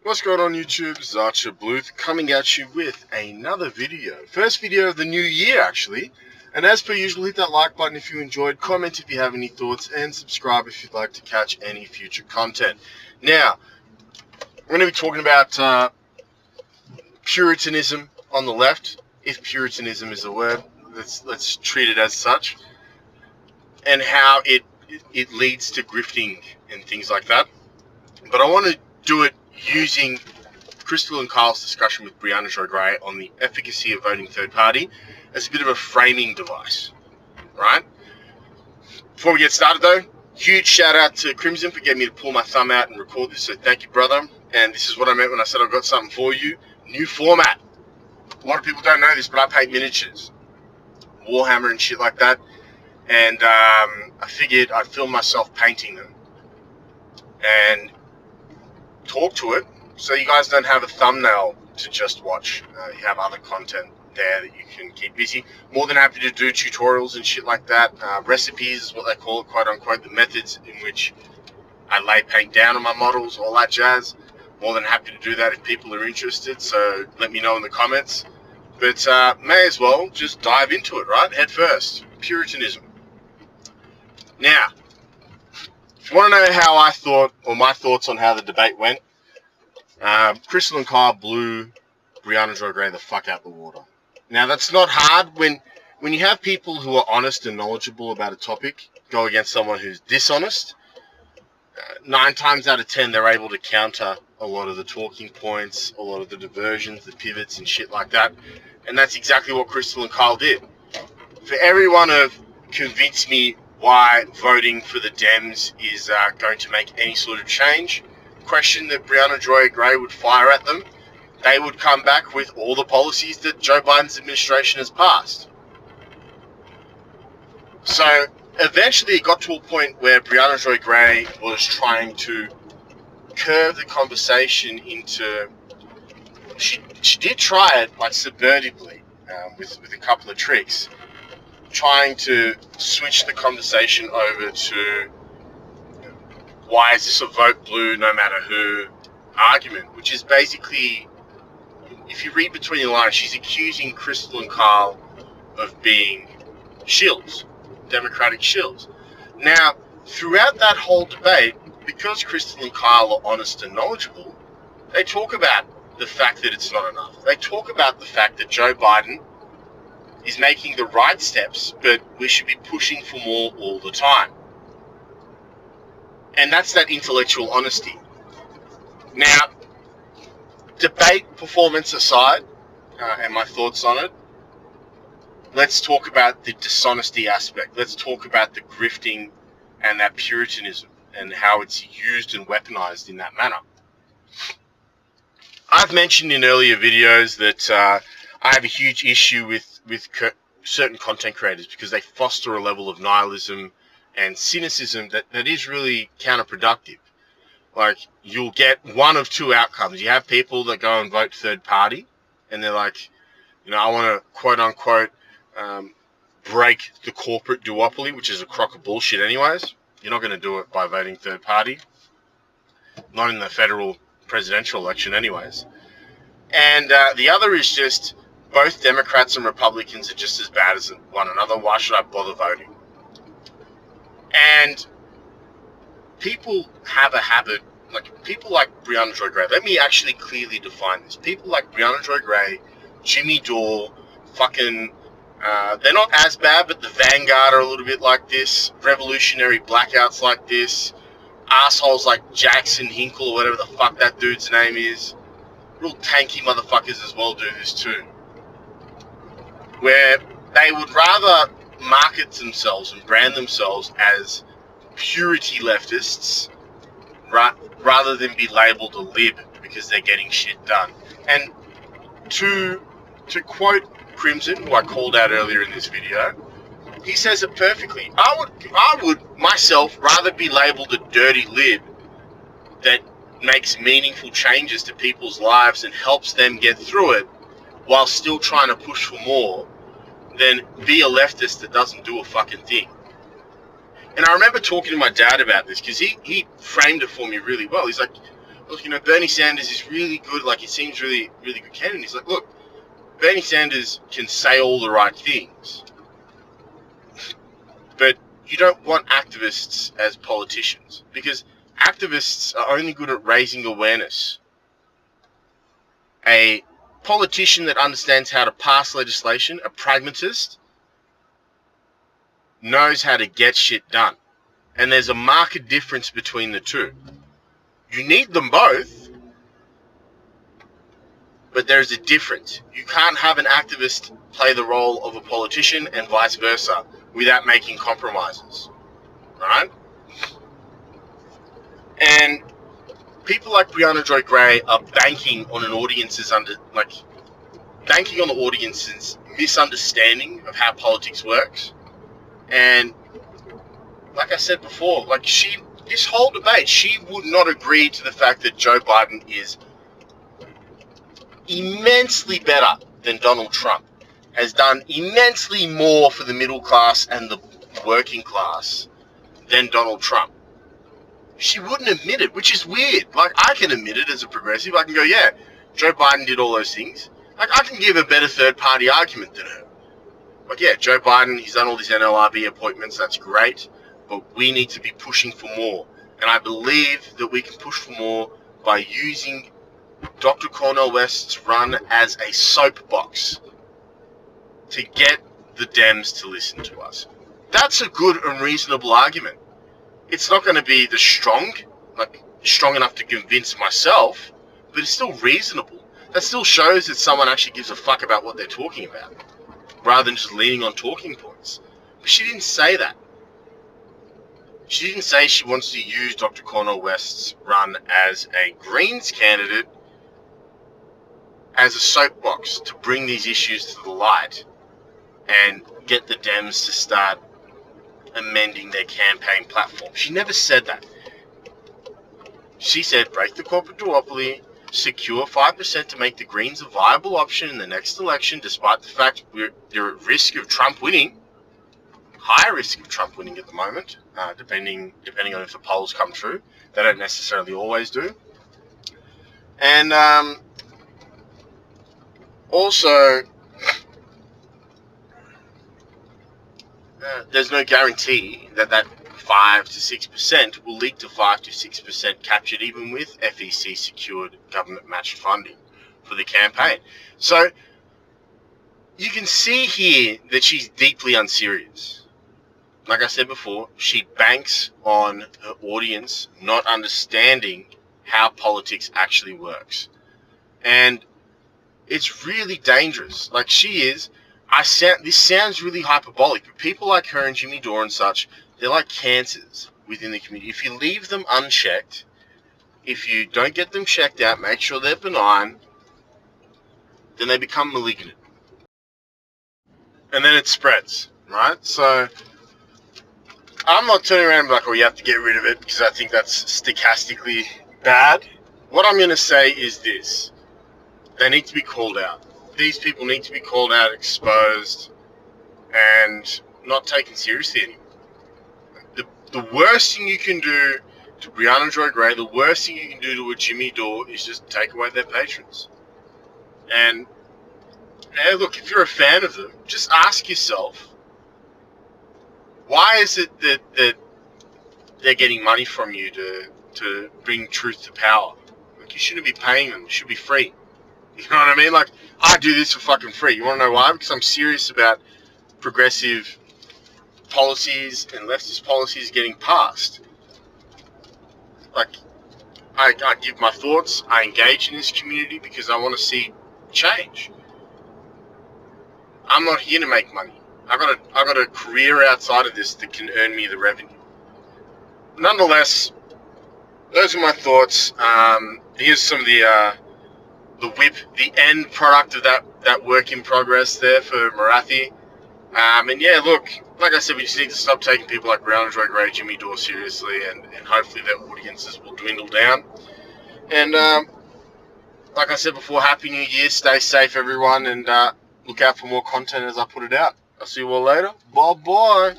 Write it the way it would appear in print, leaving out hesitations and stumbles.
What's going on YouTube? Zarcha Bluth coming at you with another video. First video of the new year actually. And as per usual, hit that like button if you enjoyed, comment if you have any thoughts, and subscribe if you'd like to catch any future content. Now, we're going to be talking about Puritanism on the left, if Puritanism is a word, let's treat it as such, and how it leads to grifting and things like that. But I want to do it using Crystal and Carl's discussion with Brianna Joy Gray on the efficacy of voting third party as a bit of a framing device, right? Before we get started though, huge shout out to Crimson for getting me to pull my thumb out and record this, so thank you, brother. And this is what I meant when I said I've got something for you. New format. A lot of people don't know this, but I paint miniatures, Warhammer and shit like that. And I figured I'd film myself painting them and talk to it, so you guys don't have a thumbnail to just watch. You have other content there that you can keep busy. More than happy to do tutorials and shit like that. Recipes is what they call it, quote unquote, the methods in which I lay paint down on my models, all that jazz. More than happy to do that if people are interested, so let me know in the comments. But may as well just dive into it, right? Head first. Puritanism. Now, if you want to know how I thought, or my thoughts on how the debate went, Crystal and Kyle blew Brianna Joy Gray the fuck out the water. Now, that's not hard when you have people who are honest and knowledgeable about a topic go against someone who's dishonest. 9 times out of 10, they're able to counter a lot of the talking points, a lot of the diversions, the pivots, and shit like that. And that's exactly what Crystal and Kyle did. For everyone to convince me why voting for the Dems is going to make any sort of change, question that Brianna Joy Gray would fire at them, they would come back with all the policies that Joe Biden's administration has passed. So eventually it got to a point where Brianna Joy Gray was trying to curve the conversation into, she did try it like subvertively with a couple of tricks, trying to switch the conversation over to why is this a vote blue no matter who argument, which is basically, if you read between the lines, she's accusing Crystal and Carl of being shills, Democratic shills. Now, throughout that whole debate, because Crystal and Kyle are honest and knowledgeable, they talk about the fact that it's not enough. They talk about the fact that Joe Biden is making the right steps, but we should be pushing for more all the time. And that's that intellectual honesty. Now, debate performance aside, and my thoughts on it, let's talk about the dishonesty aspect. Let's talk about the grifting and that puritanism and how it's used and weaponized in that manner. I've mentioned in earlier videos that I have a huge issue with certain content creators because they foster a level of nihilism and cynicism that is really counterproductive. Like, you'll get one of two outcomes. You have people that go and vote third party, and they're like, I want to quote unquote break the corporate duopoly, which is a crock of bullshit anyways. You're not going to do it by voting third party. Not in the federal presidential election anyways. And the other is just, both Democrats and Republicans are just as bad as one another. Why should I bother voting? And people have a habit, like people like Brianna Joy Gray. Let me actually clearly define this. People like Brianna Joy Gray, Jimmy Dore, fucking, they're not as bad, but the Vanguard are a little bit like this. Revolutionary Blackouts like this. Assholes like Jackson Hinkle or whatever the fuck that dude's name is. Real tanky motherfuckers as well do this too. Where they would rather market themselves and brand themselves as purity leftists, right, rather than be labeled a lib because they're getting shit done. And to quote Crimson, who I called out earlier in this video, he says it perfectly. I would myself rather be labeled a dirty lib that makes meaningful changes to people's lives and helps them get through it while still trying to push for more than be a leftist that doesn't do a fucking thing. And I remember talking to my dad about this because he framed it for me really well. He's like, look, Bernie Sanders is really good. Like, he seems really, really good candidate. He's like, look, Bernie Sanders can say all the right things, but you don't want activists as politicians, because activists are only good at raising awareness. A politician that understands how to pass legislation, a pragmatist, knows how to get shit done. And there's a marked difference between the two. You need them both, but there's a difference. You can't have an activist play the role of a politician and vice versa without making compromises, right? And people like Brianna Joy Gray are banking on the audience's misunderstanding of how politics works. And like I said before, this whole debate, she would not agree to the fact that Joe Biden is immensely better than Donald Trump, has done immensely more for the middle class and the working class than Donald Trump. She wouldn't admit it, which is weird. Like, I can admit it as a progressive. I can go, yeah, Joe Biden did all those things. Like, I can give a better third-party argument than her. Like, yeah, Joe Biden, he's done all these NLRB appointments. That's great. But we need to be pushing for more. And I believe that we can push for more by using Dr. Cornel West's run as a soapbox to get the Dems to listen to us. That's a good and reasonable argument. It's not going to be strong enough to convince myself, but it's still reasonable. That still shows that someone actually gives a fuck about what they're talking about, rather than just leaning on talking points. But she didn't say that. She didn't say she wants to use Dr. Cornel West's run as a Greens candidate as a soapbox to bring these issues to the light and get the Dems to start amending their campaign platform. She never said that. She said break the corporate duopoly, secure 5% to make the Greens a viable option in the next election, despite the fact they're at risk of Trump winning. High risk of Trump winning at the moment, depending on if the polls come true. They don't necessarily always do. And also, there's no guarantee that 5 to 6% will lead to 5 to 6% captured, even with FEC secured government matched funding for the campaign. So you can see here that she's deeply unserious. Like I said before, she banks on her audience not understanding how politics actually works. And it's really dangerous. Like, she is. This sounds really hyperbolic, but people like her and Jimmy Dore and such, they're like cancers within the community. If you leave them unchecked, if you don't get them checked out, make sure they're benign, then they become malignant. And then it spreads, right? So I'm not turning around and be like, oh, you have to get rid of it, because I think that's stochastically bad. What I'm going to say is this. They need to be called out. These people need to be called out, exposed, and not taken seriously anymore. The worst thing you can do to Brianna Joy Gray, the worst thing you can do to a Jimmy Dore is just take away their patrons. And look, if you're a fan of them, just ask yourself, why is it that they're getting money from you to bring truth to power? Like, you shouldn't be paying them. It should be free. You know what I mean? Like, I do this for fucking free. You want to know why? Because I'm serious about progressive policies and leftist policies getting passed. Like, I give my thoughts. I engage in this community because I want to see change. I'm not here to make money. I got a career outside of this that can earn me the revenue. Nonetheless, those are my thoughts. Here's some of the whip, the end product of that work in progress there for Marathi. And yeah, look, like I said, we just need to stop taking people like Brianna Joy Gray, Jimmy Dore seriously, and hopefully their audiences will dwindle down. And like I said before, Happy New Year, stay safe everyone, and look out for more content as I put it out. I'll see you all later. Bye-bye.